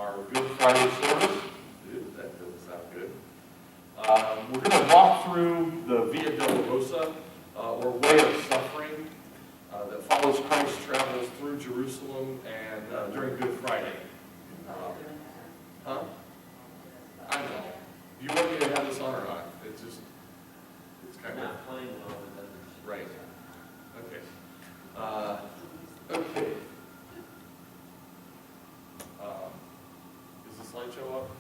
our Good Friday service. Ew, that doesn't sound good. We're going to walk through the Via Dolorosa, or Way of Suffering, that follows Christ's travels through Jerusalem and during Good Friday. Huh? I know. Do you want me to have this on or not? It's kind of not playing well with others. right. Okay. Okay. Is the slideshow up?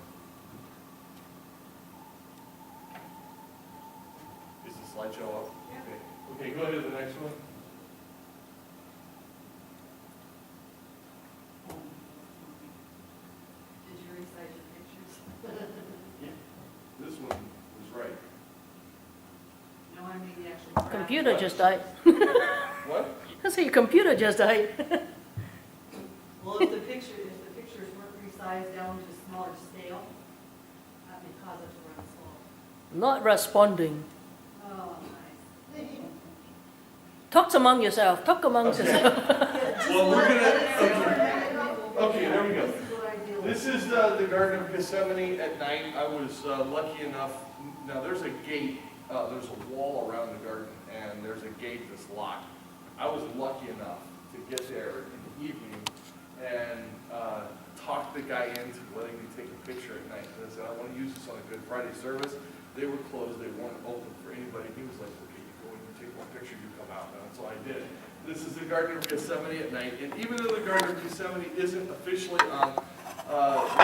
Is the slideshow up? Okay. Okay, go ahead to the next one. Did you recite your pictures? This one was right. No, I mean the actual graph. Computer just died. What? I say your computer just died. Well, if the pictures weren't resized down to smaller scale, that may cause it to run slow. Not responding. Oh, nice. Talk among yourself. Talk amongst yourself. Well, we're gonna, okay, there we go. This is what I deal with. This is the Garden of Gethsemane at night. I was lucky enough, now there's a gate, there's a wall around the garden, and there's a gate that's locked. I was lucky enough to get there in the evening and talk the guy into letting me take a picture at night. And I said, I want to use this on a Good Friday service. They were closed, they weren't open for anybody. He was like, okay, you go in and take one picture, you come out. And so I did. This is the Garden of Gethsemane at night. And even though the Garden of Gethsemane isn't officially on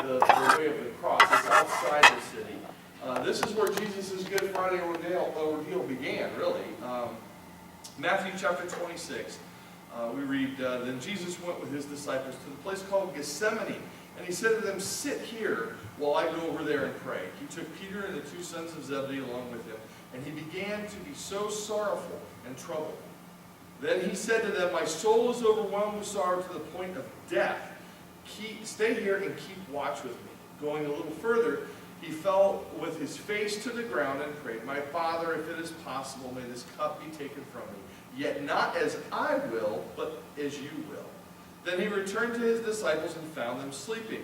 the way of the cross, it's outside the city. This is where Jesus' Good Friday ordeal began, really. Matthew chapter 26, we read, Then Jesus went with his disciples to the place called Gethsemane, and he said to them, Sit here while I go over there and pray. He took Peter and the two sons of Zebedee along with him, and he began to be so sorrowful and troubled. Then he said to them, My soul is overwhelmed with sorrow to the point of death. Stay here and keep watch with me. Going a little further, he fell with his face to the ground and prayed, My Father, if it is possible, may this cup be taken from me. Yet not as I will, but as you will. Then he returned to his disciples and found them sleeping.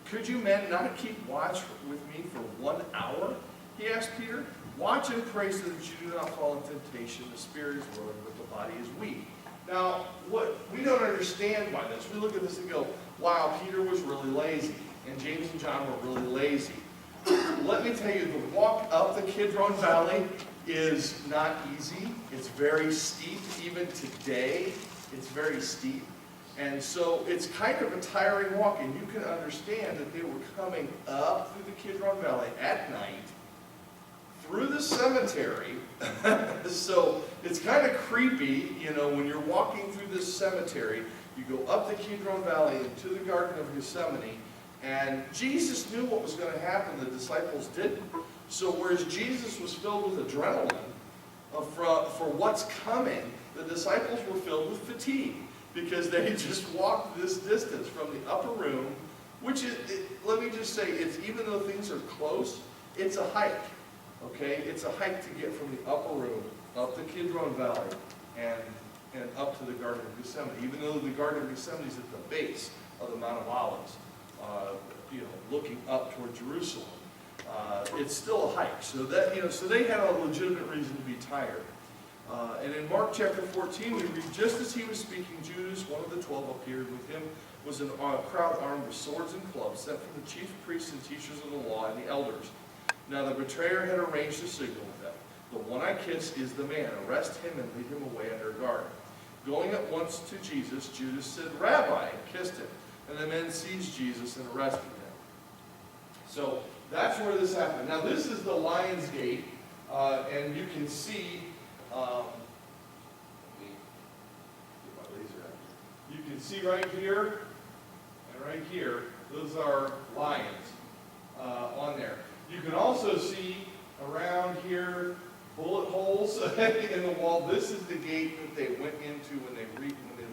Could you men not keep watch with me for 1 hour? He asked Peter. Watch and pray so that you do not fall in temptation. The spirit is willing, but the body is weak. Now, what we don't understand by this, we look at this and go, wow, Peter was really lazy, and James and John were really lazy. Let me tell you, the walk up the Kidron Valley is not easy. It's very steep. Even today, it's very steep. And so it's kind of a tiring walk, and you can understand that they were coming up through the Kidron Valley at night, through the cemetery. So it's kind of creepy, you know, when you're walking through this cemetery, you go up the Kidron Valley into the Garden of Gethsemane, and Jesus knew what was going to happen. The disciples didn't. So whereas Jesus was filled with adrenaline for what's coming, the disciples were filled with fatigue because they just walked this distance from the upper room, which is, let me just say, it's even though things are close, it's a hike. Okay, it's a hike to get from the upper room up the Kidron Valley and up to the Garden of Gethsemane. Even though the Garden of Gethsemane is at the base of the Mount of Olives, you know, looking up toward Jerusalem, it's still a hike. So that, you know, so they had a legitimate reason to be tired. And in Mark chapter 14, we read, just as he was speaking, Judas, one of the 12, appeared. With him was a crowd armed with swords and clubs, sent from the chief priests and teachers of the law and the elders. Now the betrayer had arranged a signal with them. The one I kiss is the man. Arrest him and lead him away under guard. Going at once to Jesus, Judas said, Rabbi, and kissed him. And the men seized Jesus and arrested him. So that's where this happened. Now this is the Lion's Gate, and you can see, let me get my laser out. You can see right here and right here, those are lions on there. You can also see around here bullet holes in the wall. This is the gate that they went into when they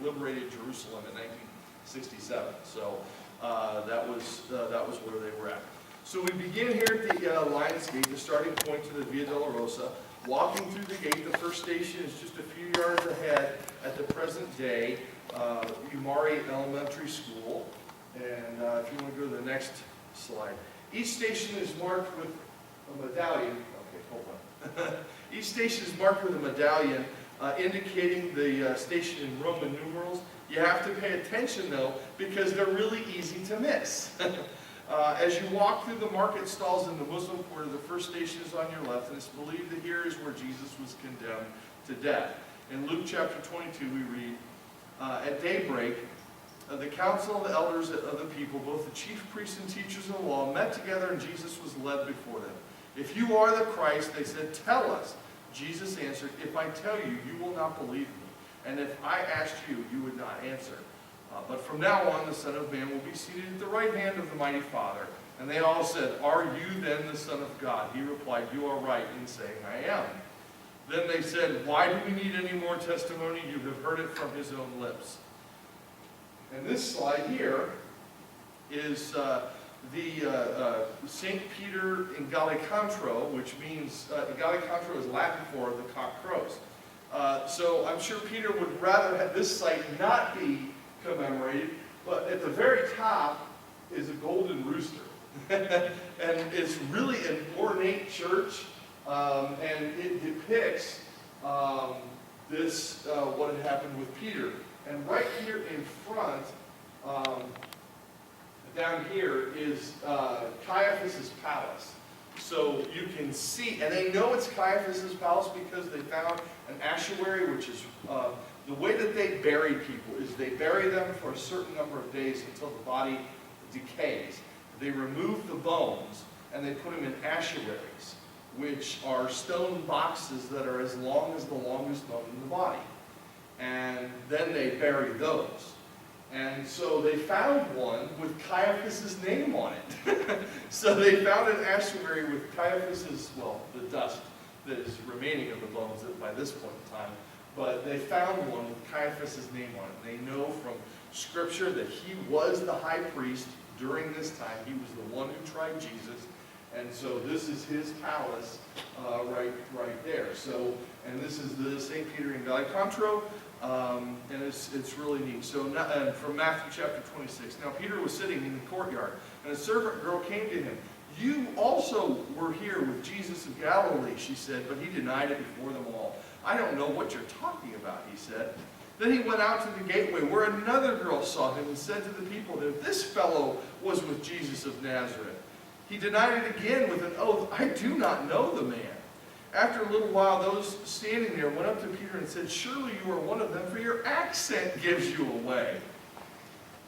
liberated Jerusalem in 1967. So that was where they were at. So we begin here at the Lion's Gate, the starting point to the Via Dolorosa. Walking through the gate, the first station is just a few yards ahead at the present day, Umari Elementary School. And if you want to go to the next slide. Each station is marked with a medallion. Okay, hold on. Each station is marked with a medallion indicating the station in Roman numerals. You have to pay attention though, because they're really easy to miss. As you walk through the market stalls in the Muslim quarter, the first station is on your left, and it's believed that here is where Jesus was condemned to death. In Luke chapter 22 we read, at daybreak, the council of the elders of the people, both the chief priests and teachers of the law, met together, and Jesus was led before them. If you are the Christ, they said, tell us. Jesus answered, if I tell you, you will not believe me. And if I asked you, you would not answer. But from now on, the Son of Man will be seated at the right hand of the mighty Father. And they all said, are you then the Son of God? He replied, you are right in saying I am. Then they said, why do we need any more testimony? You have heard it from his own lips. And this slide here is St. Peter in Gallicantro, which means, Gallicantro is Latin for the cock crows. So I'm sure Peter would rather have this site not be commemorated, but at the very top is a golden rooster. And it's really an ornate church, and it depicts what had happened with Peter. And right here in front, down here, is Caiaphas' palace. So you can see, and they know it's Caiaphas' palace because they found an ossuary, which is, the way that they bury people is they bury them for a certain number of days until the body decays. They remove the bones, and they put them in ossuaries, which are stone boxes that are as long as the longest bone in the body. And then they bury those. And so they found one with Caiaphas' name on it. So they found an ossuary with Caiaphas', well, the dust that is remaining of the bones by this point in time. But they found one with Caiaphas' name on it. They know from Scripture that he was the high priest during this time. He was the one who tried Jesus. And so this is his palace right there. So, and this is the St. Peter in Gallicantro. And it's really neat. So now, from Matthew chapter 26. Now Peter was sitting in the courtyard, and a servant girl came to him. You also were here with Jesus of Galilee, she said, but he denied it before them all. I don't know what you're talking about, he said. Then he went out to the gateway, where another girl saw him and said to the people that this fellow was with Jesus of Nazareth. He denied it again with an oath, I do not know the man. After a little while, those standing there went up to Peter and said, surely you are one of them, for your accent gives you away.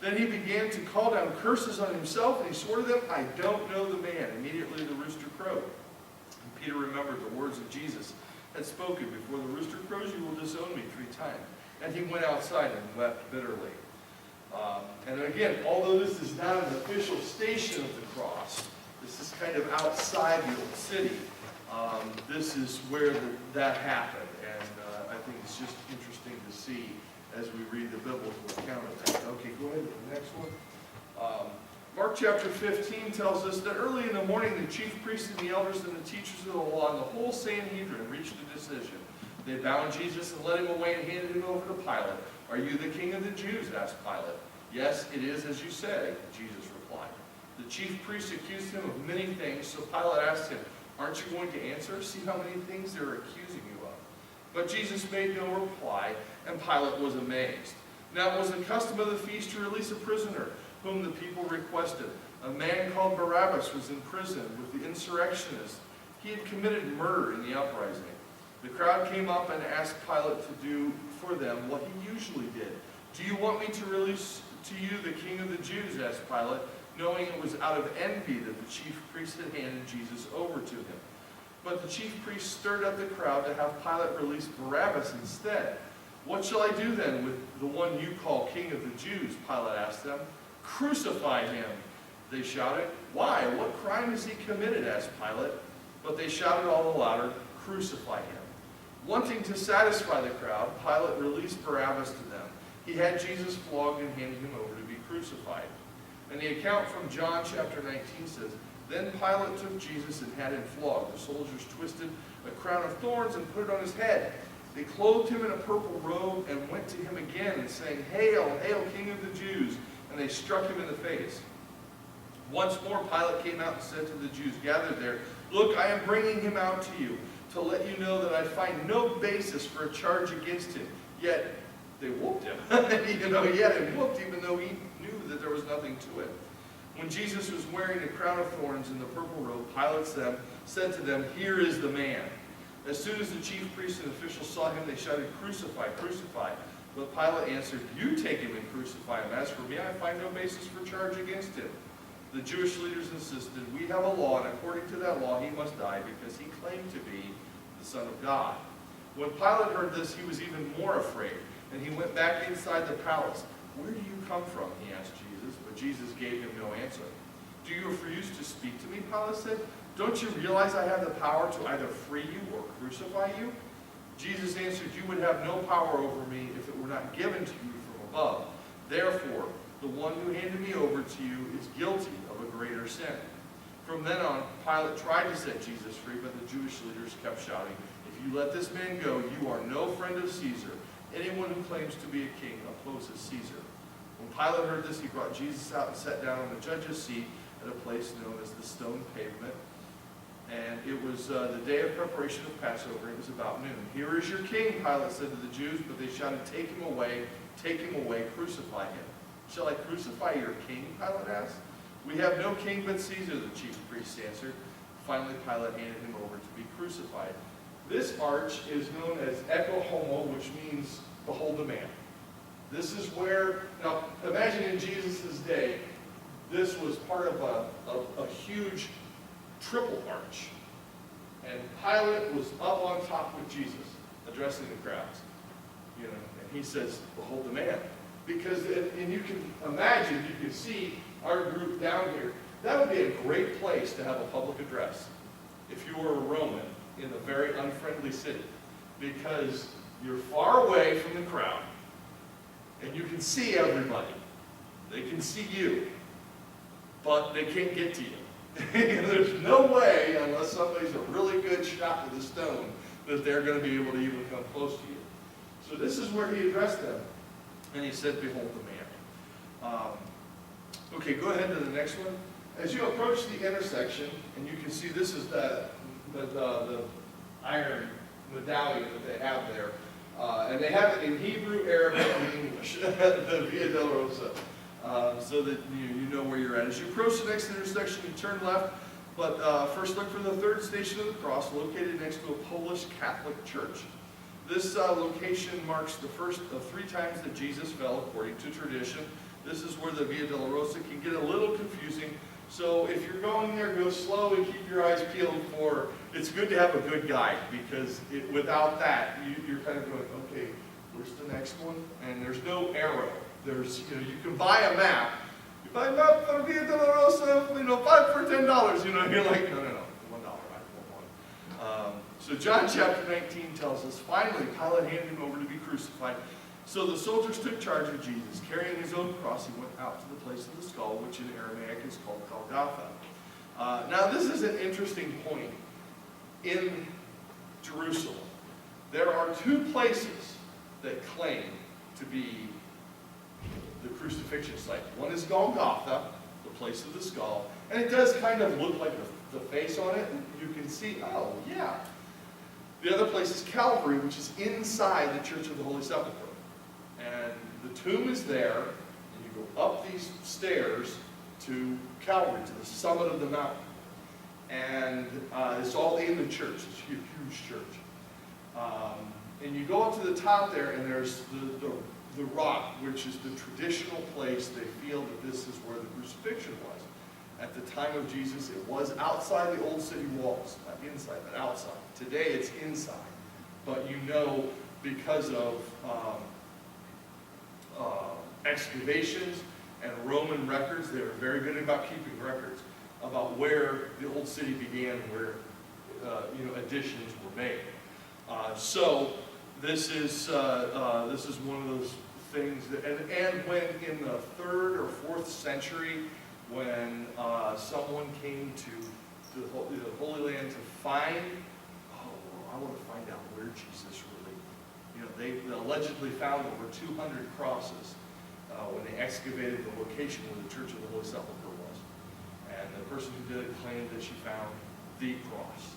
Then he began to call down curses on himself, and he swore to them, I don't know the man. Immediately the rooster crowed. And Peter remembered the words of Jesus had spoken, before the rooster crows, you will disown me 3 times. And he went outside and wept bitterly. And again, although this is not an official station of the cross, this is kind of outside the old city. This is where that happened, and I think it's just interesting to see as we read the biblical account of that. Okay, go ahead to the next one. Mark chapter 15 tells us that early in the morning the chief priests and the elders and the teachers of the law and the whole Sanhedrin reached a decision. They bound Jesus and led him away and handed him over to Pilate. Are you the king of the Jews? Asked Pilate. Yes, it is as you say, Jesus replied. The chief priests accused him of many things, so Pilate asked him, aren't you going to answer? See how many things they're accusing you of. But Jesus made no reply, and Pilate was amazed. Now it was the custom of the feast to release a prisoner, whom the people requested. A man called Barabbas was in prison with the insurrectionists. He had committed murder in the uprising. The crowd came up and asked Pilate to do for them what he usually did. Do you want me to release to you the king of the Jews? Asked Pilate, knowing it was out of envy that the chief priests had handed Jesus over to him. But the chief priests stirred up the crowd to have Pilate release Barabbas instead. What shall I do then with the one you call king of the Jews? Pilate asked them. Crucify him, they shouted. Why? What crime has he committed? Asked Pilate. But they shouted all the louder, crucify him. Wanting to satisfy the crowd, Pilate released Barabbas to them. He had Jesus flogged and handed him over to be crucified. And the account from John chapter 19 says, then Pilate took Jesus and had him flogged. The soldiers twisted a crown of thorns and put it on his head. They clothed him in a purple robe and went to him again and saying, Hail, hail, King of the Jews! And and they struck him in the face. Once more Pilate came out and said to the Jews gathered there, "Look, I am bringing him out to you, to let you know that I find no basis for a charge against him." Yet they whooped him. He had him whooped even though he knew that there was nothing to it. When Jesus was wearing a crown of thorns and the purple robe, Pilate said to them, "Here is the man." As soon as the chief priests and officials saw him, they shouted, "Crucify, crucify." But Pilate answered, "You take him and crucify him. As for me, I find no basis for charge against him." The Jewish leaders insisted, "We have a law, and according to that law he must die because he claimed to be the Son of God." When Pilate heard this, he was even more afraid, and he went back inside the palace. "Where do you come from?" he asked Jesus, but Jesus gave him no answer. "Do you refuse to speak to me?" Pilate said. "Don't you realize I have the power to either free you or crucify you?" Jesus answered, "You would have no power over me if it were not given to you from above. Therefore, the one who handed me over to you is guilty of a greater sin." From then on, Pilate tried to set Jesus free, but the Jewish leaders kept shouting, "If you let this man go, you are no friend of Caesar. Anyone who claims to be a king opposes Caesar." When Pilate heard this, he brought Jesus out and sat down on the judge's seat at a place known as the Stone Pavement. And it was the day of preparation of Passover. It was about noon. "Here is your king," Pilate said to the Jews, but they shouted, "Take him away, crucify him." "Shall I crucify your king?" Pilate asked. "We have no king but Caesar," the chief priests answered. Finally, Pilate handed him over to be crucified. This arch is known as Ecce Homo, which means "behold the man." This is where, now imagine in Jesus' day, this was part of a huge triple arch. And Pilate was up on top with Jesus, addressing the crowds. And he says, "Behold the man." Because, and you can imagine, you can see our group down here. That would be a great place to have a public address if you were a Roman in a very unfriendly city. Because you're far away from the crowd, and you can see everybody. They can see you, but they can't get to you. There's no way, unless somebody's a really good shot with a stone, that they're going to be able to even come close to you. So this is where he addressed them. And he said, "Behold the man." Okay, go ahead to the next one. As you approach the intersection, and you can see this is the iron medallion that they have there. And they have it in Hebrew, Arabic, and English, the Via Dolorosa. So that you know where you're at. As you approach the next intersection, you turn left, but first look for the third station of the cross, located next to a Polish Catholic church. This location marks the first of 3 times that Jesus fell, according to tradition. This is where the Via Dolorosa can get a little confusing. So if you're going there, go slow and keep your eyes peeled for, it's good to have a good guide, because without that, you're kind of going, okay, where's the next one? And there's no arrow. There's, you can buy a map. You buy a map for Via Dolorosa, 5 for $10. You're like, no, $1, I want one. So John chapter 19 tells us, finally, Pilate handed him over to be crucified. So the soldiers took charge of Jesus. Carrying his own cross, he went out to the place of the skull, which in Aramaic is called Golgotha. Now, this is an interesting point. In Jerusalem, there are 2 places that claim to be the crucifixion site. One is Golgotha, the place of the skull, and it does kind of look like the face on it. You can see, oh, yeah. The other place is Calvary, which is inside the Church of the Holy Sepulchre. And the tomb is there, and you go up these stairs to Calvary, to the summit of the mountain. And it's all in the church. It's a huge church. And you go up to the top there, and there's the rock, which is the traditional place they feel that this is where the crucifixion was. At the time of Jesus, it was outside the old city walls. Not inside, but outside. Today, it's inside. But because of excavations and Roman records, they were very good about keeping records about where the old city began, where additions were made. So this is one of those things that, and when in the 3rd or 4th century, when someone came to the Holy Land to find, I want to find out where Jesus really, they allegedly found over 200 crosses. when they excavated the location where the Church of the Holy Sepulchre was. And the person who did it claimed that she found the cross.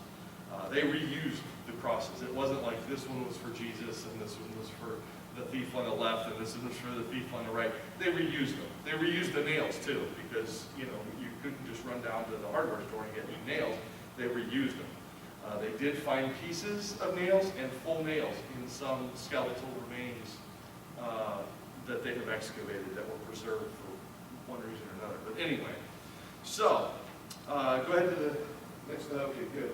They reused the crosses. It wasn't like this one was for Jesus and this one was for the thief on the left and this one was for the thief on the right. They reused them. They reused the nails too, because you couldn't just run down to the hardware store and get new nails. They reused them. They did find pieces of nails and full nails in some skeletal remains that they have excavated that were preserved for one reason or another. But anyway, so go ahead to the next. Okay, good.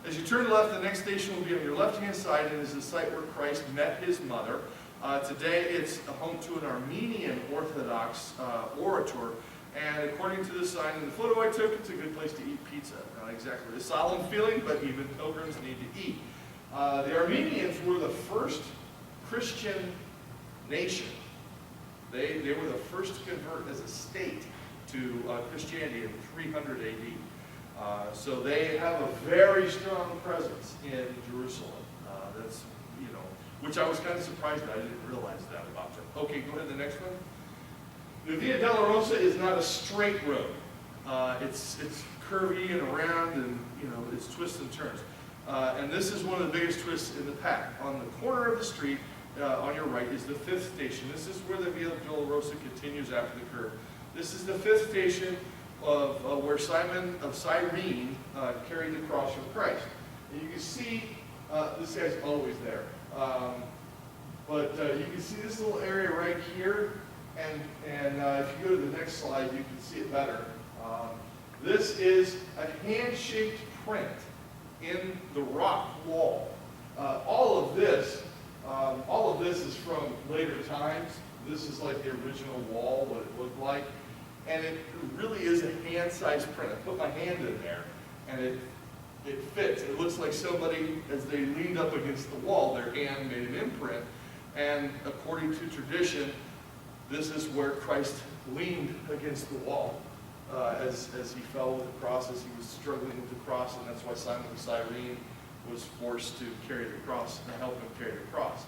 As you turn left, the next station will be on your left-hand side, and is the site where Christ met his mother. Today, it's home to an Armenian Orthodox orator. And according to the sign in the photo I took, it's a good place to eat pizza. Not exactly a solemn feeling, but even pilgrims need to eat. The Armenians were the first Christian nation. They were the first to convert as a state to Christianity in 300 AD. So they have a very strong presence in Jerusalem. That's, which I was kind of surprised that I didn't realize that about them. Okay, go ahead to the next one. The Via Dolorosa is not a straight road. It's curvy and around, and it's twists and turns. And this is one of the biggest twists in the path. On the corner of the street, on your right, is the 5th station. This is where the Via Dolorosa continues after the curve. This is the 5th station of where Simon of Cyrene carried the cross from Christ. And you can see this guy's always there. But you can see this little area right here. And if you go to the next slide, you can see it better. This is a hand-shaped print in the rock wall. All of this is from later times. This is like the original wall, what it looked like. And it really is a hand-sized print. I put my hand in there, and it fits. It looks like somebody, as they leaned up against the wall, their hand made an imprint. And according to tradition, this is where Christ leaned against the wall as he fell with the cross, as he was struggling with the cross, and that's why Simon of Cyrene was forced to carry the cross and help him carry the cross.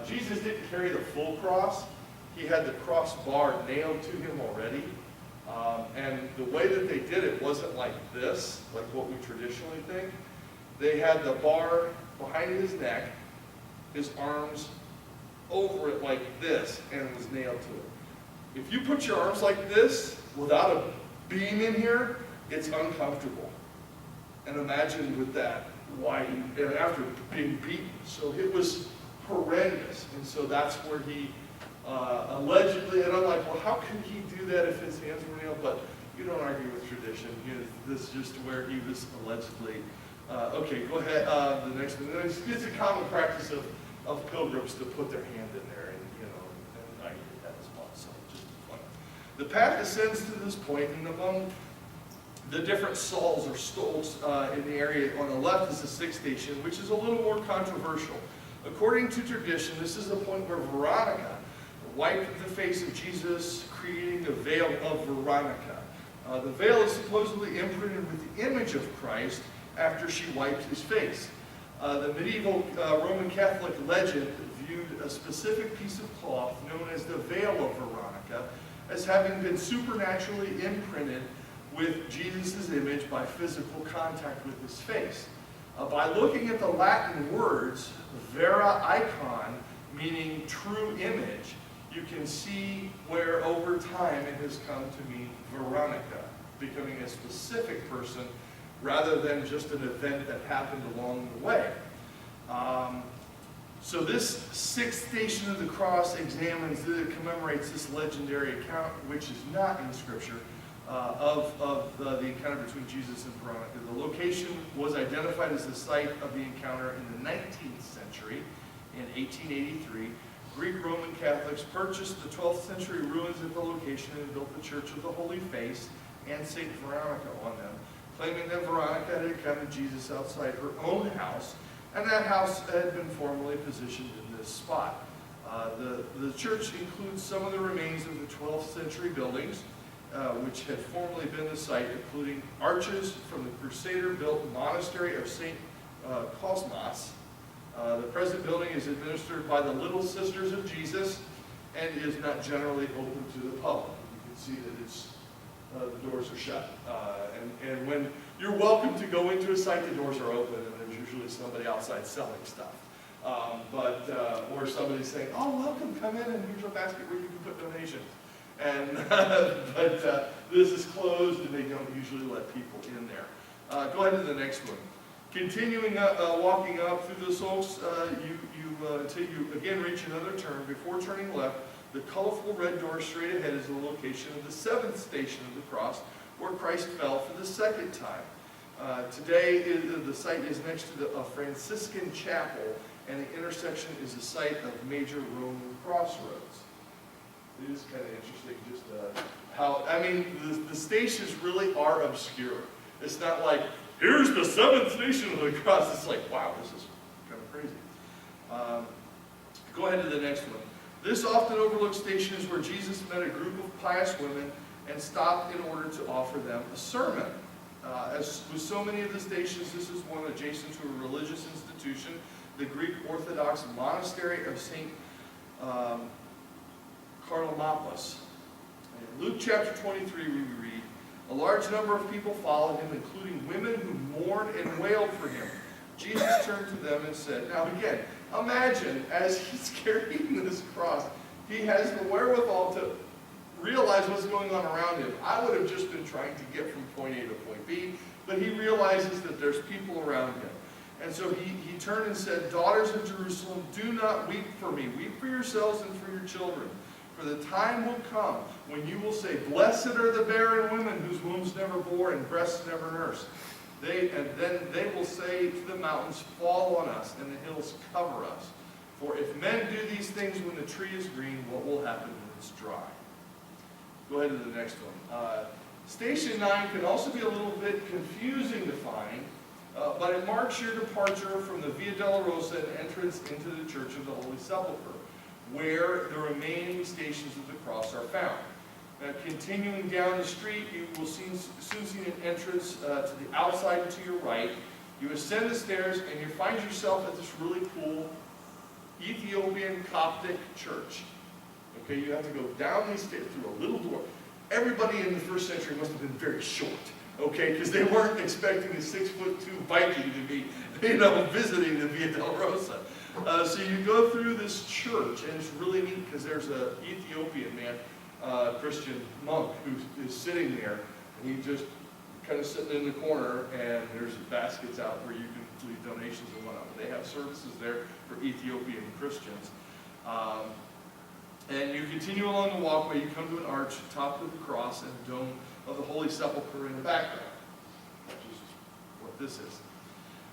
Jesus didn't carry the full cross. He had the crossbar nailed to him already. And the way that they did it wasn't like this, like what we traditionally think. They had the bar behind his neck, his arms over it like this, and it was nailed to it. If you put your arms like this without a beam in here, it's uncomfortable. And imagine with that, why, and after being beaten. So it was horrendous. And so that's where he allegedly, and I'm like, well, how could he do that if his hands were nailed? But you don't argue with tradition. This is just where he was allegedly. Okay, go ahead. The next one. It's a common practice of pilgrims to put their hand in there, and I did that as well. So just fun. The path ascends to this point, and among the different stalls or stoles in the area on the left is the 6th station, which is a little more controversial. According to tradition, this is the point where Veronica wiped the face of Jesus, creating the veil of Veronica. The veil is supposedly imprinted with the image of Christ after she wiped his face. The medieval Roman Catholic legend viewed a specific piece of cloth known as the veil of Veronica as having been supernaturally imprinted with Jesus' image by physical contact with his face. By looking at the Latin words, vera icon, meaning true image, you can see where over time it has come to mean Veronica, becoming a specific person rather than just an event that happened along the way. So this 6th station of the cross commemorates this legendary account, which is not in Scripture, of the encounter between Jesus and Veronica. The location was identified as the site of the encounter in the 19th century. In 1883, Greek Roman Catholics purchased the 12th century ruins at the location and built the Church of the Holy Face and St. Veronica on them, claiming that Veronica had encountered Jesus outside her own house, and that house had been formerly positioned in this spot. The church includes some of the remains of the 12th century buildings, which had formerly been the site, including arches from the Crusader-built monastery of St. Cosmas. The present building is administered by the Little Sisters of Jesus, and is not generally open to the public. You can see that it's the doors are shut. And when you're welcome to go into a site, the doors are open, and there's usually somebody outside selling stuff. Or somebody saying, "Oh, welcome, come in, and here's a basket where you can put donations." And this is closed, and they don't usually let people in there. Go ahead to the next one. Continuing walking up through the slopes, until you again reach another turn. Before turning left, the colorful red door straight ahead is the location of the seventh station of the cross, where Christ fell for the second time. Today, the site is next to a Franciscan chapel, and the intersection is the site of major Roman crossroads. It is kind of interesting just how, I mean, the stations really are obscure. It's not like, here's the seventh station of the cross. It's like, wow, this is kind of crazy. Go ahead to the next one. This often overlooked station is where Jesus met a group of pious women and stopped in order to offer them a sermon. As with so many of the stations, this is one adjacent to a religious institution, the Greek Orthodox monastery of St. Carlomapos. In Luke chapter 23, we read, a large number of people followed him, including women who mourned and wailed for him. Jesus turned to them and said, now again, imagine as he's carrying this cross, he has the wherewithal to realize what's going on around him. I would have just been trying to get from point A to point B, but he realizes that there's people around him. And so he turned and said, daughters of Jerusalem, do not weep for me. Weep for yourselves and for your children. For the time will come when you will say, blessed are the barren women whose wombs never bore and breasts never nursed. And then they will say to the mountains, fall on us, and the hills cover us. For if men do these things when the tree is green, what will happen when it's dry? Go ahead to the next one. Station 9 can also be a little bit confusing to find, but it marks your departure from the Via Dolorosa and entrance into the Church of the Holy Sepulchre, where the remaining stations of the cross are found. Now, continuing down the street, you will soon see an entrance to the outside to your right. You ascend the stairs, and you find yourself at this really cool Ethiopian Coptic church. Okay, you have to go down these stairs through a little door. Everybody in the first century must have been very short, okay, because they weren't expecting a 6'2" Viking to be, visiting the Via Dolorosa. So you go through this church, and it's really neat because there's an Ethiopian man, Christian monk, who is sitting there, and he's just kind of sitting in the corner, and there's baskets out where you can leave donations and whatnot. They have services there for Ethiopian Christians. And you continue along the walkway, you come to an arch, top of the cross, and the dome of the Holy Sepulchre in the background, which is what this is.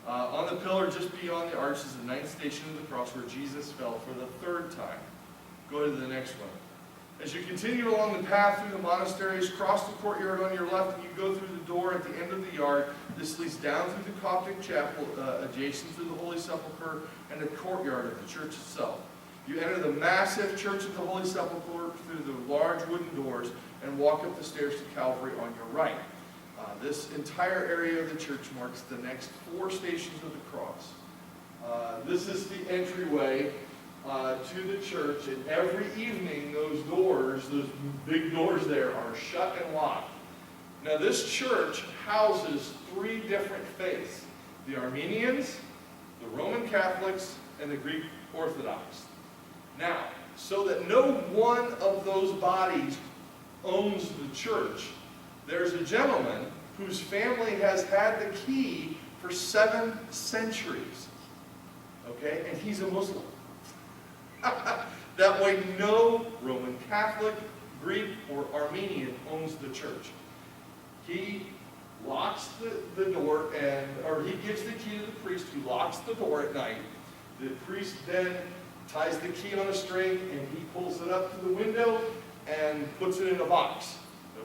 On the pillar just beyond the arch is the ninth station of the cross where Jesus fell for the third time. Go to the next one. As you continue along the path through the monasteries, cross the courtyard on your left, and you go through the door at the end of the yard. This leads down through the Coptic chapel adjacent to the Holy Sepulchre and the courtyard of the church itself. You enter the massive Church of the Holy Sepulchre through the large wooden doors and walk up the stairs to Calvary on your right. This entire area of the church marks the next 4 stations of the cross. This is the entryway to the church, and every evening those doors, those big doors there, are shut and locked. Now this church houses 3 different faiths: the Armenians, the Roman Catholics, and the Greek Orthodox. Now, so that no one of those bodies owns the church, there's a gentleman whose family has had the key for 7 centuries. Okay? And he's a Muslim. That way no Roman Catholic, Greek, or Armenian owns the church. He locks the door, or he gives the key to the priest who locks the door at night. The priest then ties the key on a string, and he pulls it up to the window and puts it in a box.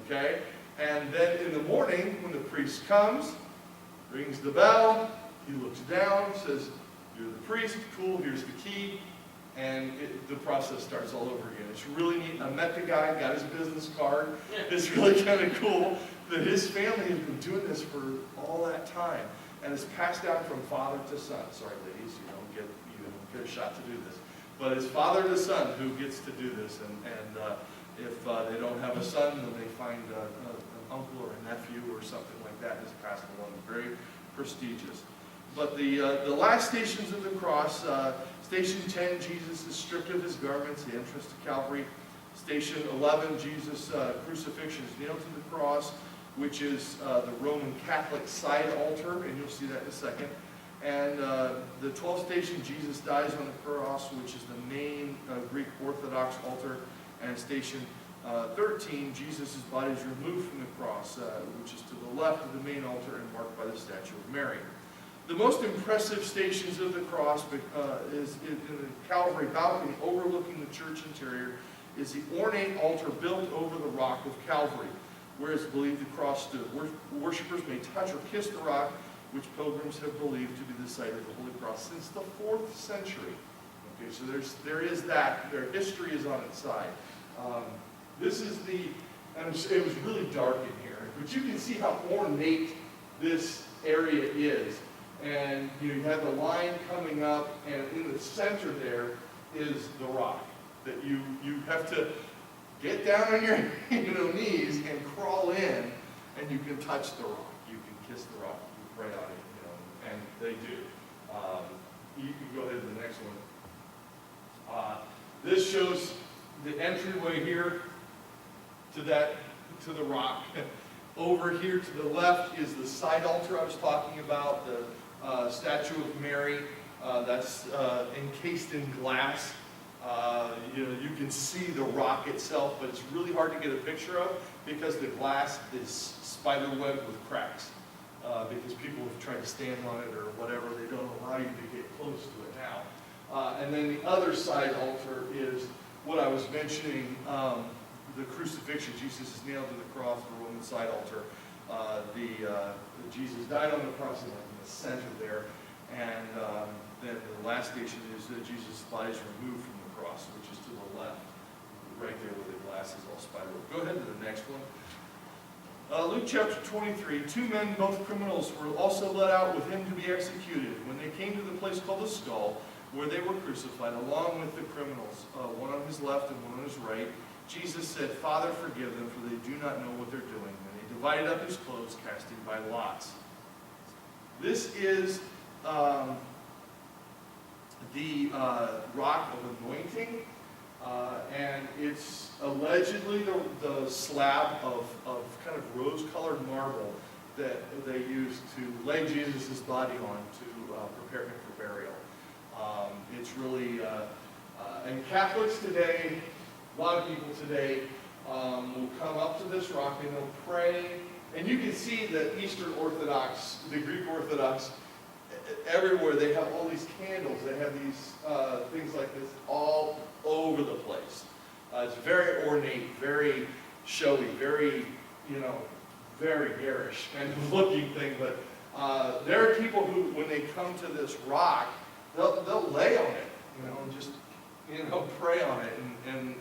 Okay? And then in the morning, when the priest comes, rings the bell, he looks down, says, you're the priest, cool, here's the key, and the process starts all over again. It's really neat. I met the guy, got his business card. It's really kind of cool that his family has been doing this for all that time, and it's passed down from father to son. Sorry, ladies, you don't get a shot to do this. But it's father to son who gets to do this, and if they don't have a son, then they find an uncle or a nephew or something like that and just pass it along. Very prestigious. But the last stations of the cross, Station 10, Jesus is stripped of his garments, the entrance to Calvary. Station 11, Jesus' crucifixion is nailed to the cross, which is the Roman Catholic side altar, and you'll see that in a second. And the 12th station, Jesus dies on the cross, which is the main Greek Orthodox altar. And station 13, Jesus' body is removed from the cross, which is to the left of the main altar and marked by the statue of Mary. The most impressive stations of the cross is in the Calvary balcony overlooking the church interior is the ornate altar built over the rock of Calvary, where it's believed the cross stood. Worshippers may touch or kiss the rock, which pilgrims have believed to be the site of the Holy Cross since the 4th century. Okay, so there is that. Their history is on its side. This is and it was really dark in here, but you can see how ornate this area is. And you have the line coming up, and in the center there is the rock that you have to get down on your knees and crawl in, and you can touch the rock. You can kiss the rock. You can pray on it, and they do. You can go ahead to the next one. This shows the entryway here to the rock. Over here to the left is the side altar I was talking about, the statue of Mary. That's encased in glass. You can see the rock itself, but it's really hard to get a picture of because the glass is spiderwebbed with cracks. Because people have tried to stand on it or whatever, they don't allow you to get close to it now. And then the other side altar is what I was mentioning, the crucifixion. Jesus is nailed to the cross, the Roman side altar. Jesus died on the cross in the center there. And then the last station is that Jesus' body is removed from the cross, which is to the left, right there where the glass is all spiderweb. Go ahead to the next one. Luke chapter 23, 2 men, both criminals, were also led out with him to be executed. When they came to the place called the Skull, where they were crucified, along with the criminals, one on his left and one on his right, Jesus said, "Father, forgive them, for they do not know what they're doing." And he divided up his clothes, casting by lots. This is the rock of anointing. And it's allegedly the slab of kind of rose-colored marble that they used to lay Jesus' body on to prepare him for burial. It's really, and Catholics today, a lot of people today will come up to this rock and they'll pray. And you can see the Eastern Orthodox, the Greek Orthodox, everywhere they have all these candles. They have these things like this all over the place. It's very ornate, very showy, very, very garish kind of looking thing. But there are people who, when they come to this rock, they'll lay on it, and just, pray on it. And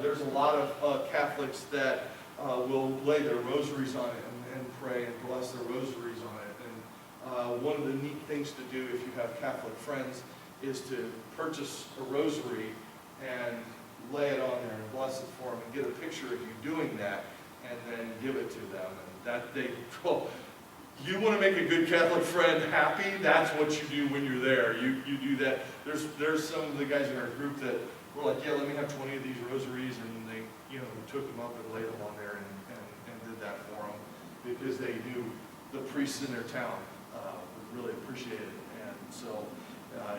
there's a lot of Catholics that will lay their rosaries on it and pray and bless their rosaries on it. And one of the neat things to do if you have Catholic friends is to purchase a rosary and lay it on there and bless it for them and get a picture of you doing that and then give it to them. And that they, you want to make a good Catholic friend happy, that's what you do when you're there. You do that. There's some of the guys in our group that were like, yeah, let me have 20 of these rosaries, and they took them up and laid them on there and did that for them because they knew the priests in their town would really appreciate it. And so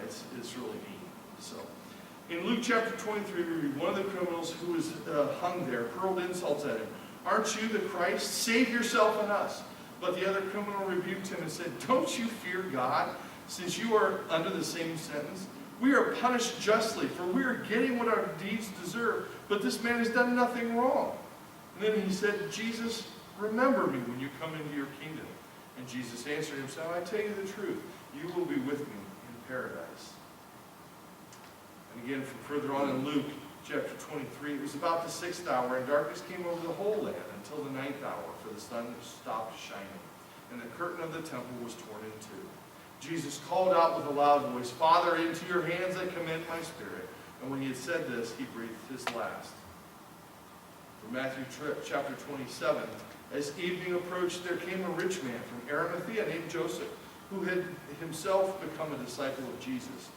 it's really neat. So in Luke chapter 23, we read, one of the criminals who was hung there hurled insults at him. "Aren't you the Christ? Save yourself and us." But the other criminal rebuked him and said, "Don't you fear God, since you are under the same sentence? We are punished justly, for we are getting what our deeds deserve, but this man has done nothing wrong." And then he said, "Jesus, remember me when you come into your kingdom." And Jesus answered him, saying, "I tell you the truth, you will be with me in paradise." And again, from further on in Luke chapter 23, it was about the 6th hour, and darkness came over the whole land until the 9th hour, for the sun stopped shining, and the curtain of the temple was torn in two. Jesus called out with a loud voice, "Father, into your hands I commend my spirit." And when he had said this, he breathed his last. From Matthew chapter 27, as evening approached, there came a rich man from Arimathea named Joseph, who had himself become a disciple of Jesus.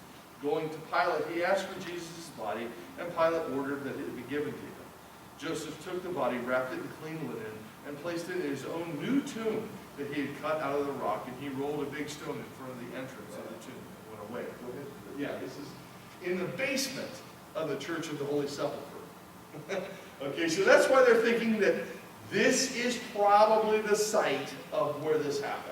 Going to Pilate, he asked for Jesus' body, and Pilate ordered that it be given to him. Joseph took the body, wrapped it in clean linen, and placed it in his own new tomb that he had cut out of the rock, and he rolled a big stone in front of the entrance of the tomb and went away. Yeah, this is in the basement of the Church of the Holy Sepulchre. Okay, so that's why they're thinking that this is probably the site of where this happened.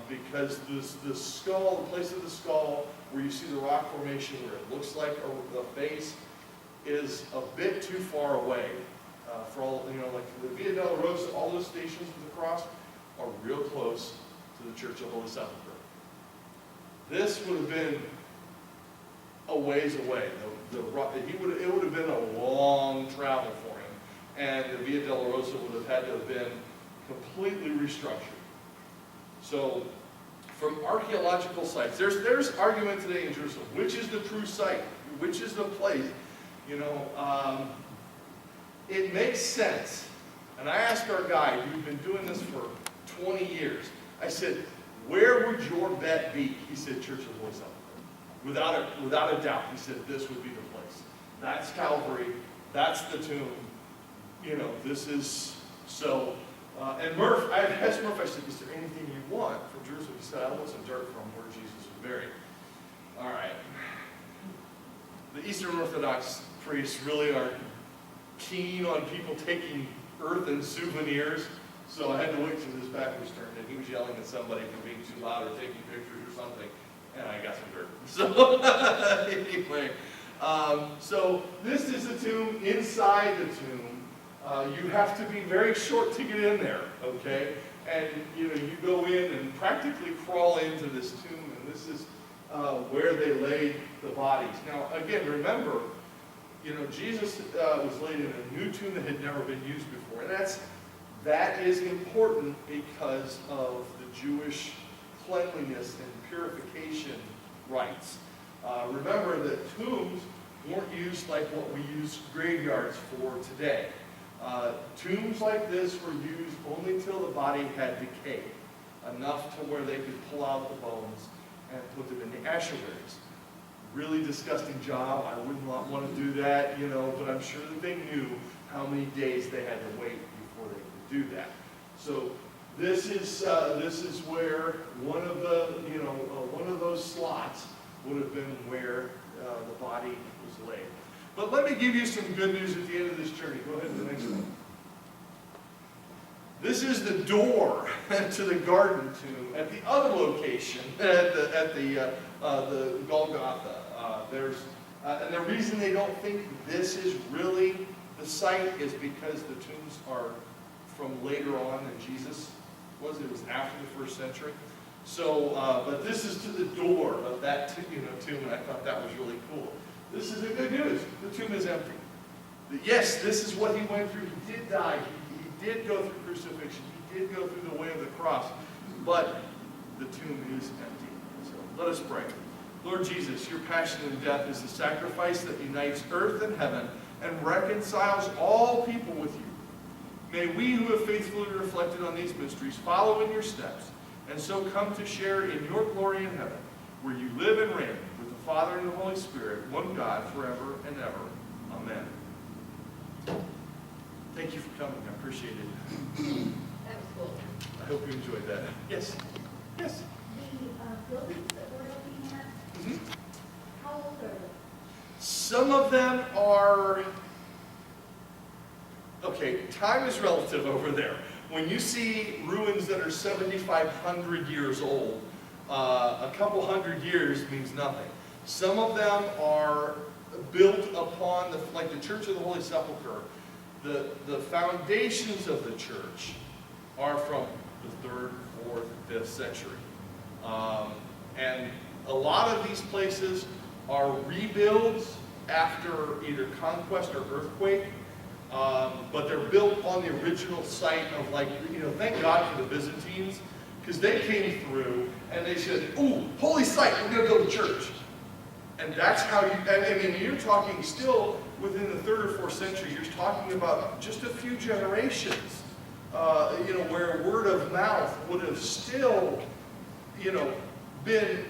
Because the skull, the place of the skull, where you see the rock formation, where it looks like the face, is a bit too far away. For all, like the Via Dolorosa, all those stations of the cross are real close to the Church of the Holy Sepulchre. This would have been a ways away. It would have been a long travel for him, and the Via Dolorosa would have had to have been completely restructured. So, from archaeological sites, there's argument today in Jerusalem. Which is the true site? Which is the place? It makes sense. And I asked our guide, who's been doing this for 20 years, I said, where would your bet be? He said, Church of the Holy Sepulchre. Without a doubt, he said, this would be the place. That's Calvary. That's the tomb. This is so. And Murph, I asked Murph, I said, is there anything you want from Jerusalem? He said, I want some dirt from where Jesus was buried. All right. The Eastern Orthodox priests really are keen on people taking earthen souvenirs, so I had to wait till his back was turned, and he was yelling at somebody for being too loud or taking pictures or something, and I got some dirt. So, anyway, so this is the tomb. Inside the tomb, you have to be very short to get in there, okay? And, you go in and practically crawl into this tomb, and this is where they laid the bodies. Now, again, remember, Jesus was laid in a new tomb that had never been used before. And that is important because of the Jewish cleanliness and purification rites. Remember that tombs weren't used like what we use graveyards for today. Tombs like this were used only till the body had decayed, enough to where they could pull out the bones and put them in the ashewaries. Really disgusting job. I wouldn't want to do that, but I'm sure that they knew how many days they had to wait before they could do that. So this is where one of those slots would have been where the body was laid. But let me give you some good news at the end of this journey. Go ahead to the next one. This is the door to the garden tomb at the other location, at the Golgotha. And the reason they don't think this is really the site is because the tombs are from later on than Jesus was. It was after the 1st century. So, but this is to the door of that tomb, and I thought that was really cool. This is the good news. The tomb is empty. Yes, this is what he went through. He did die. He did go through crucifixion. He did go through the way of the cross. But the tomb is empty. So let us pray. Lord Jesus, your passion and death is the sacrifice that unites earth and heaven and reconciles all people with you. May we who have faithfully reflected on these mysteries follow in your steps and so come to share in your glory in heaven, where you live and reign with the Father and the Holy Spirit, one God, forever and ever. Amen. Thank you for coming. I appreciate it. That was cool. I hope you enjoyed that. Yes? Yes? The buildings that we're looking at, Mm-hmm. how old are they? Some of them are, okay, time is relative over there. When you see ruins that are 7,500 years old, a couple hundred years means nothing. Some of them are built upon, like the Church of the Holy Sepulchre, the foundations of the church are from the 3rd, 4th, 5th century. And a lot of these places are rebuilds after either conquest or earthquake, but they're built on the original site of, thank God for the Byzantines, Because they came through and they said, ooh, holy site, we're going to build a church. And that's how you, I mean, you're talking still within the 3rd or 4th century, you're talking about just a few generations, where word of mouth would have still, been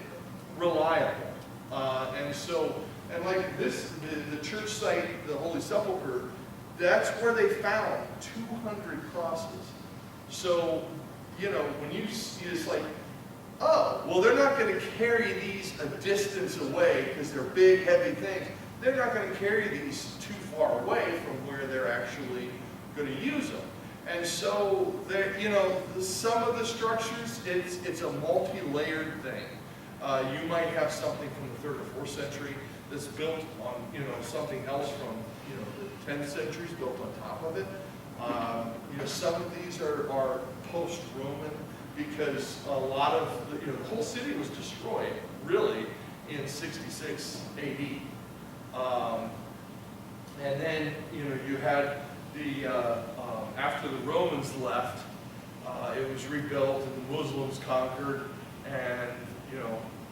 reliable. And like this, the church site, the Holy Sepulchre, that's where they found 200 crosses. So, when you see this, like, oh, well, they're not going to carry these a distance away because they're big, heavy things. They're not going to carry these too far away from where they're actually going to use them. And so, some of the structures, it's a multi-layered thing. You might have something from the 3rd or 4th century that's built on, something else from, the 10th century is built on top of it. Some of these are post-Roman because a lot of, the whole city was destroyed, really, in 66 AD. And then, you had after the Romans left, it was rebuilt and the Muslims conquered, and,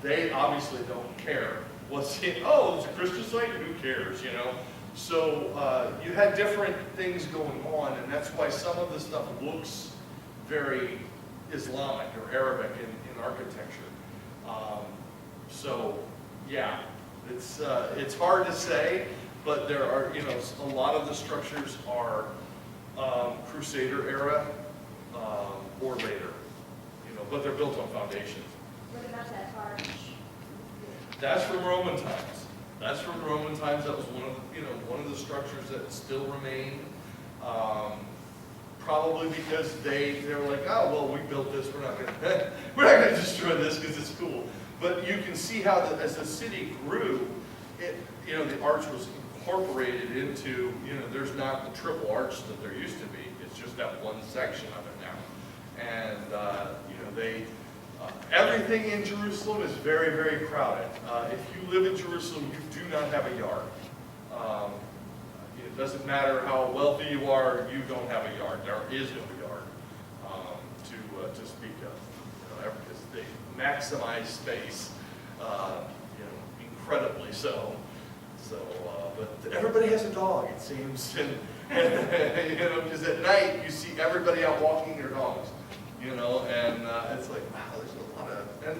they obviously don't care. What's in, oh, it's a Christian site, who cares, So you had different things going on, and that's why some of the stuff looks very Islamic or Arabic in architecture. So, yeah, it's hard to say, but there are, a lot of the structures are Crusader era or later, but they're built on foundations. What about that arch? That's from Roman times. That's from Roman times. That was one of the structures that still remained. Probably because they're like, oh well, we built this. We're not gonna destroy this because it's cool. But you can see how as the city grew, the arch was incorporated into. There's not the triple arch that there used to be. It's just that one section of it now, and everything in Jerusalem is very, very crowded. If you live in Jerusalem, you do not have a yard. It doesn't matter how wealthy you are, you don't have a yard. There is no yard to speak of, because they maximize space, incredibly so. But everybody has a dog, it seems, and because at night you see everybody out walking their dogs. And it's like, wow, there's a lot and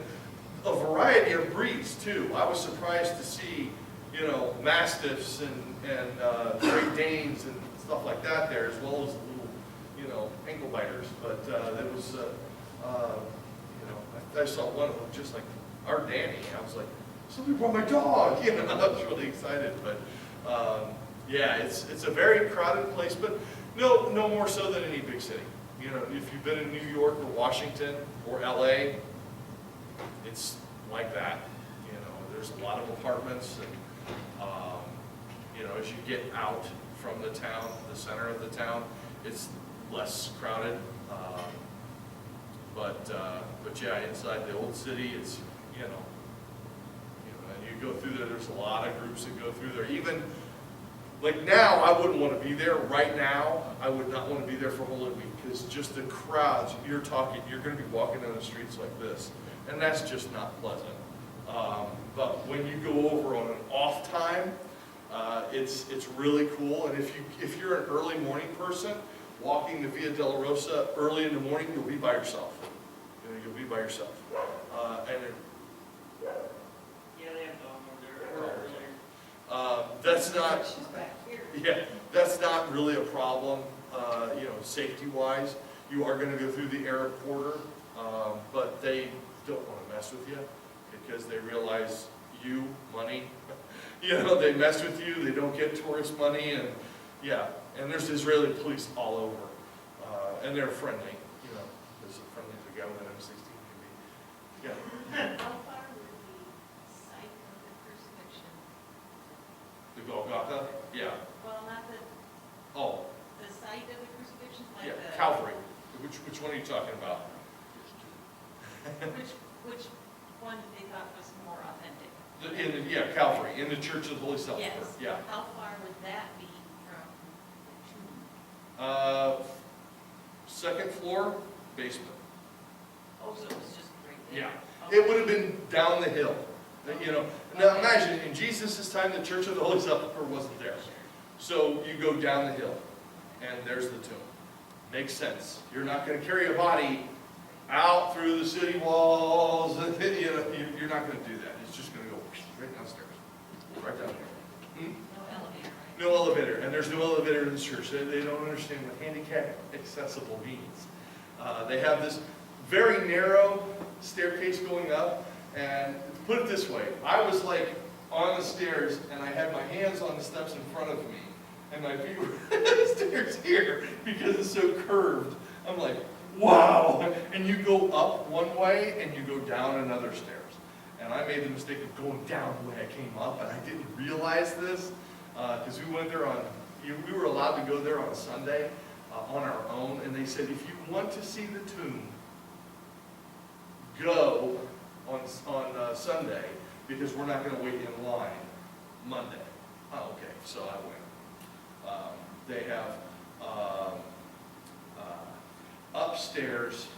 a variety of breeds too. I was surprised to see, Mastiffs and Great Danes and stuff like that there, as well as little, ankle biters. But there was, I saw one of them just like our Danny. I was like, somebody brought my dog. I was really excited. But yeah, it's a very crowded place, but no more so than any big city. If you've been in New York or Washington or LA, it's like that. There's a lot of apartments, and as you get out from the town, the center of the town, it's less crowded. But yeah, inside the old city, it's and you go through there. There's a lot of groups that go through there. Even like now, I wouldn't want to be there. Right now, I would not want to be there for Holy Week because just the crowds. You're going to be walking down the streets like this, and that's just not pleasant. But when you go over on an off time, it's really cool. And if you're an early morning person, walking the Via Dolorosa early in the morning, you'll be by yourself. You'll be by yourself. Yeah, they have dog over there. That's not. She's back here. Yeah, that's not really a problem, safety-wise. You are going to go through the Arab quarter, but they don't want to mess with you because they realize money. They mess with you. They don't get tourist money, and yeah. And there's Israeli police all over, and they're friendly. As friendly as a government M16 can be. Yeah. How far would the site of the crucifixion? The Golgotha. Yeah. Well, not the site of the crucifixion, like Yeah. Calvary. Which one are you talking about? which one they thought was more authentic? Calvary, in the Church of the Holy Sepulchre. Yes. Yeah. How far would that be from? Second floor, basement. Oh, so it was just right there? Yeah. It would have been down the hill, you know. Now imagine, in Jesus' time, the Church of the Holy Sepulchre wasn't there. So you go down the hill, and there's the tomb. Makes sense. You're not going to carry a body out through the city walls, and, you know, you're not going to do that. It's just going to go right downstairs, right down there. Hmm? No elevator, right? No elevator, and there's no elevator in the church. They don't understand what handicap accessible means. They have this very narrow staircase going up, and to put it this way, I was like on the stairs, and I had my hands on the steps in front of me, and my feet were on the stairs here because it's so curved. I'm like, wow! And you go up one way, and you go down another stairs. And I made the mistake of going down the way I came up, and I didn't realize this, because we went there we were allowed to go there on Sunday on our own, and they said, if you want to see the tomb, go on Sunday, because we're not going to wait in line Monday. Oh, okay, so I went. They have upstairs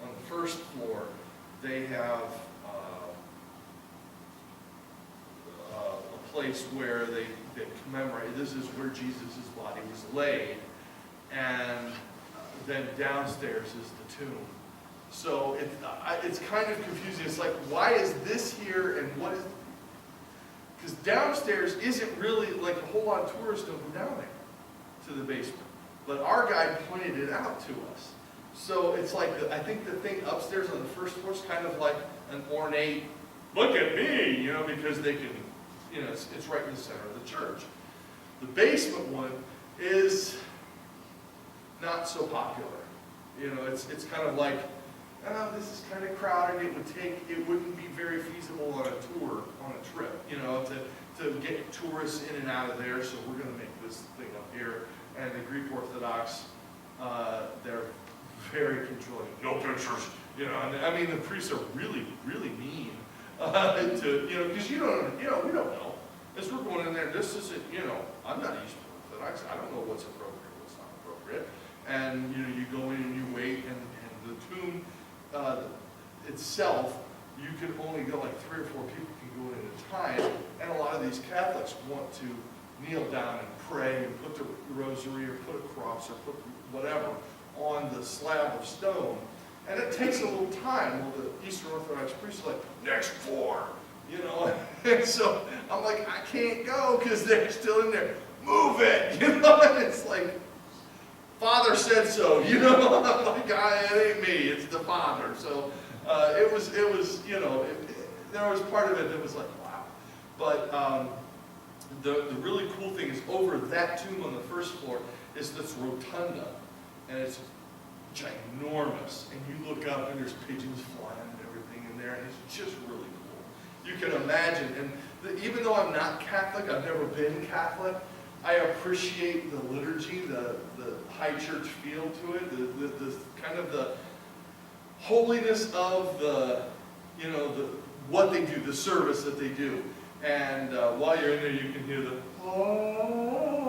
on the first floor, they have a place where they commemorate, this is where Jesus' body was laid, and then downstairs is the tomb. So it's kind of confusing. It's like, why is this here and what is... Because downstairs isn't really, like, a whole lot of tourists don't go down there to the basement. But our guide pointed it out to us. So it's like, I think the thing upstairs on the first floor is kind of like an ornate, look at me, you know, because they can, you know, it's right in the center of the church. The basement one is not so popular. You know, it's kind of like, oh, this is kind of crowded. It wouldn't be very feasible on a tour, on a trip, you know, to get tourists in and out of there. So we're going to make this thing up here. And the Greek Orthodox, they're very controlling. No pictures, you know. And I mean, the priests are really, really mean to, you know, because we don't know. As we're going in there, this isn't, you know, I'm not Eastern Orthodox. I don't know what's appropriate, what's not appropriate. And, you know, you go in and you wait, and the tomb itself, you can only go, like 3 or 4 people can go in at a time, and a lot of these Catholics want to kneel down and pray and put the rosary or put a cross or put whatever on the slab of stone, and it takes a little time. Well, the Eastern Orthodox priest is like, next 4, you know, and so I'm like, I can't go because they're still in there. Move it, you know, and it's like, Father said so, you know. I'm like, it ain't me, it's the Father. So it was, you know, there was part of it that was like, wow. But the really cool thing is over that tomb on the first floor is this rotunda, and it's ginormous. And you look up and there's pigeons flying and everything in there, and it's just really cool. You can imagine, and even though I'm not Catholic, I've never been Catholic, I appreciate the liturgy, the high church feel to it, the kind of the holiness of the, you know, what they do, the service that they do. And while you're in there, you can hear the, oh,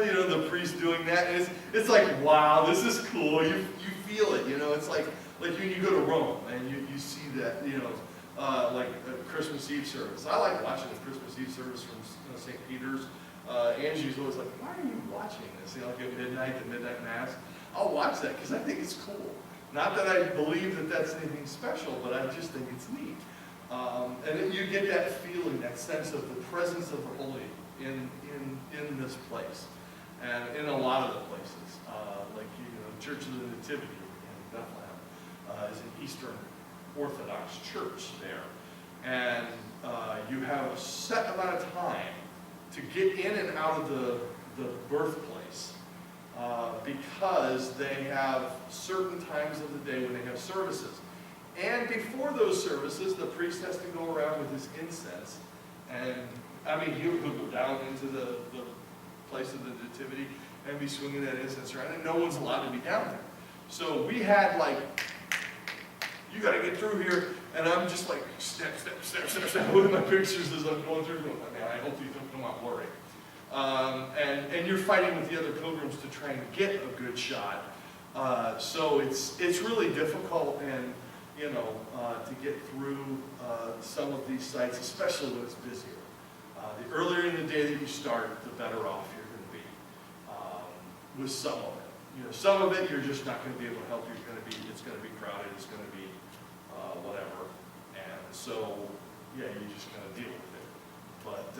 you know, the priest doing that. And it's like, wow, this is cool. You feel it, you know. It's like when you go to Rome and you see that, you know, like a Christmas Eve service. I like watching the Christmas Eve service from St. Peter's. Angie's always like, why are you watching this? You know, like at midnight, the midnight mass. I'll watch that because I think it's cool. Not that I believe that that's anything special, but I just think it's neat. And then you get that feeling, that sense of the presence of the Holy in this place, and in a lot of the places, like Church of the Nativity in Bethlehem is an Eastern Orthodox church there, and you have a set amount of time to get in and out of the birthplace because they have certain times of the day when they have services. And before those services, the priest has to go around with his incense. And, I mean, he'll go down into the place of the nativity and be swinging that incense around, and no one's allowed to be down there. So we had, like, you got to get through here, and I'm just like, step, with my pictures as I'm going through. Man, I hope these don't come out blurry. And you're fighting with the other pilgrims to try and get a good shot So it's really difficult and, you know, to get through some of these sites, especially when it's busier. The earlier in the day that you start, the better off you're going to be with some of it. You know, some of it you're just not going to be able to help. It's going to be crowded. It's going to be whatever. And so, yeah, you just got to deal with it. But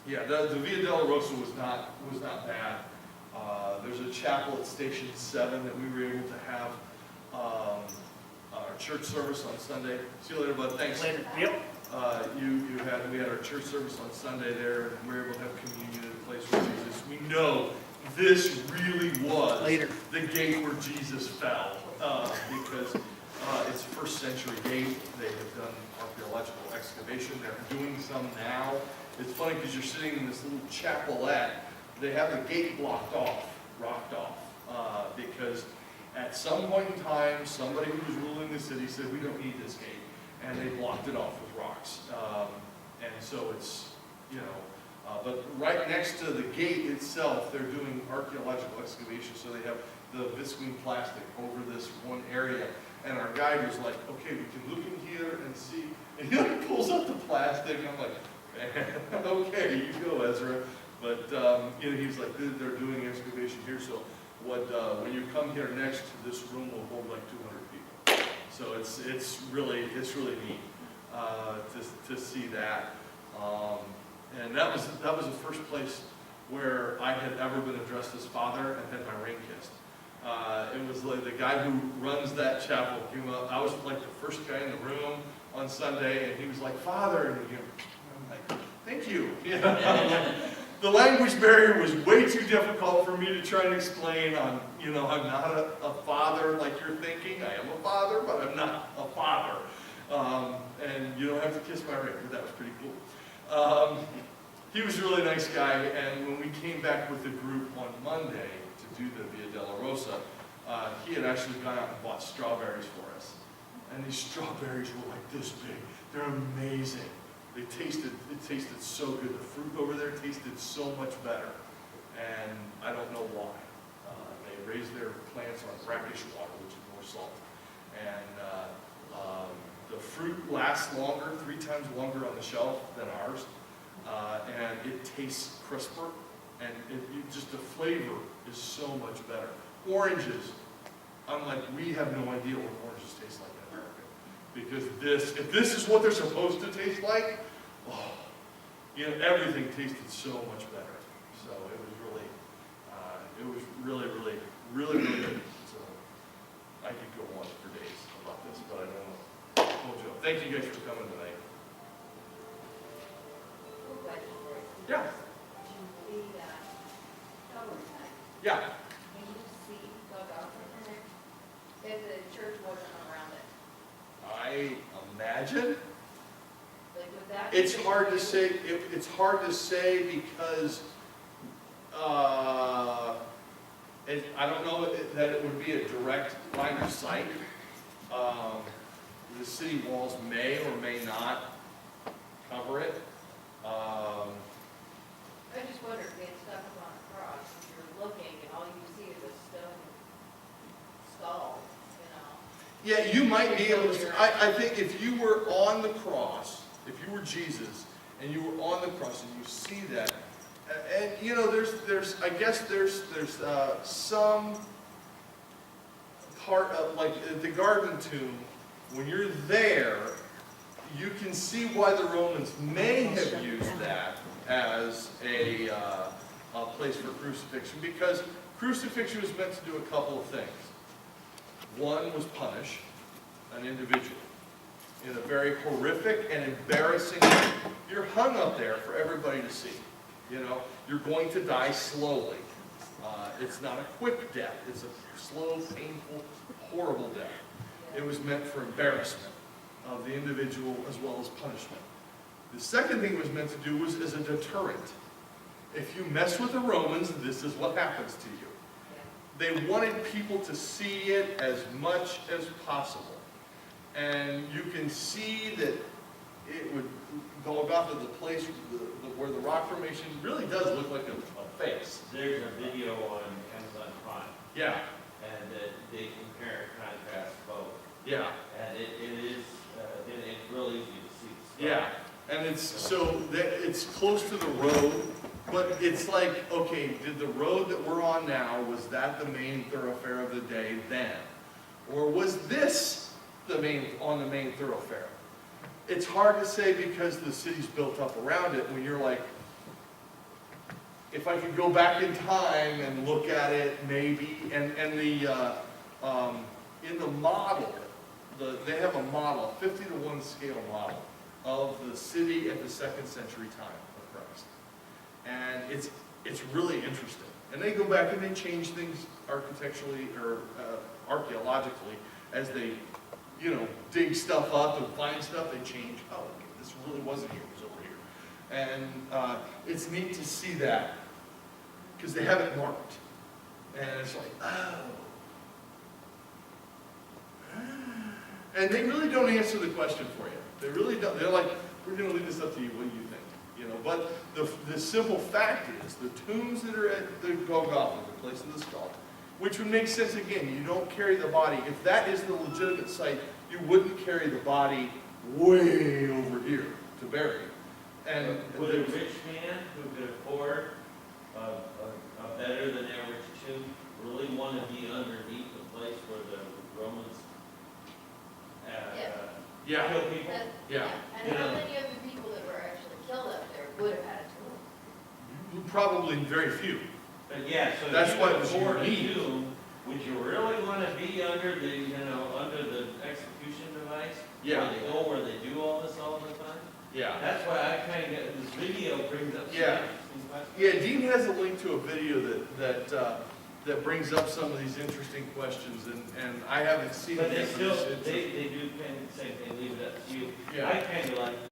yeah, the Via Dolorosa was not bad. There's a chapel at Station 7 that we were able to have our church service on Sunday. See you later, bud. Thanks. Later. Yep. We had our church service on Sunday there, and we were able to have communion in a place where Jesus. We know this really was Later. the gate where Jesus fell, because it's a first century gate. They have done archaeological excavation. They're doing some now. It's funny because you're sitting in this little chapelette. They have the gate rocked off, because at some point in time, somebody who was ruling the city said, we don't need this gate, and they blocked it off with rocks. And so it's, you know, but right next to the gate itself, they're doing archaeological excavation, so they have the viscount plastic over this one area. And our guide was like, okay, we can look in here and see. And he like pulls up the plastic, and I'm like, okay, you go, Ezra. But you know, he's like, they're doing excavation here, so when you come here next, this room will hold like 200 people. So it's really neat to see that. And that was the first place where I had ever been addressed as father and had my ring kissed. It was like the guy who runs that chapel came up. I was like the first guy in the room on Sunday, and he was like, Father, and I'm like, thank you. You know? The language barrier was way too difficult for me to try and explain. I'm not a father like you're thinking. I am a father, but I'm not a father. And you don't have to kiss my ring, but that was pretty cool. He was a really nice guy, and when we came back with the group on Monday to do the Via Dolorosa, he had actually gone out and bought strawberries for us. And these strawberries were like this big. They're amazing. It tasted so good. The fruit over there tasted so much better. And I don't know why. They raise their plants on brackish water, which is more salt. And the fruit lasts longer, 3 times longer on the shelf than ours. And it tastes crisper. And just the flavor is so much better. Oranges. I'm like, we have no idea what oranges taste like in America. Because if this is what they're supposed to taste like, oh, you know, everything tasted so much better. So it was really good. So I could go on for days about this, but I don't know. Thank you guys for coming tonight. Cool question for you. Yeah. The shower tonight, Yeah. can you see dug out in there? If the church wasn't around it, I imagine. like would that? be It's the- hard to say. It's hard to say because I don't know that it would be a direct line of sight. The city walls may or may not cover it. I just wondered, being stuck up on a cross, if you're looking and all you see is a stone skull, you know? Yeah, you might be able to. I think if you were on the cross, if you were Jesus and you were on the cross and you see that, and you know, there's I guess there's some part of, like the Garden Tomb, when you're there, you can see why the Romans may have used that as a place for crucifixion, because crucifixion was meant to do a couple of things. One was punish an individual in a very horrific and embarrassing way. You're hung up there for everybody to see. You know, you're going to die slowly. It's not a quick death. It's a slow, painful, horrible death. It was meant for embarrassment of the individual as well as punishment. The second thing it was meant to do was as a deterrent. If you mess with the Romans, this is what happens to you. They wanted people to see it as much as possible. And you can see that it would go about to the place where the rock formation really does look like a face. There's a video on Amazon Prime, Yeah. they compare and contrast both. Yeah, And it is, it's real easy to see. the skull. yeah, and it's, so that, it's close to the road, but it's like, okay, did the road that we're on now, was that the main thoroughfare of the day then? Or was this the main thoroughfare? It's hard to say because the city's built up around it, when you're like, if I could go back in time and look at it, maybe, and the, in the model, they have a model, 50-to-1 scale model of the city at the 2nd century time of Christ. And it's really interesting. And they go back and they change things architecturally or archaeologically as they, you know, dig stuff up and find stuff, they change. Oh, okay, this really wasn't here, it was over here. And it's neat to see that because they have it marked. And it's like, oh. And they really don't answer the question for you. They really don't. They're like, we're going to leave this up to you. What do you think? You know, but the simple fact is, the tombs that are at the Golgotha, the place of the skull, which would make sense again. You don't carry the body. If that is the legitimate site, you wouldn't carry the body way over here to bury it. And Would a rich man who could afford a better than average tomb really want to be underneath the place where the Romans yeah, kill people? yeah. And how many of the people that were actually killed up there would have had a tomb? Probably very few. But yeah, so That's if why you it was could afford a unique. tomb, would you really want to be under the, under the execution device? Yeah. Where they do all this all the time? Yeah. That's why I kind of, this video brings up some Yeah. interesting questions. Yeah, Dean has a link to a video that brings up some of these interesting questions, and I haven't seen it But they yet. still, It's- they do kind of say they leave it up to you. Yeah. I kind of like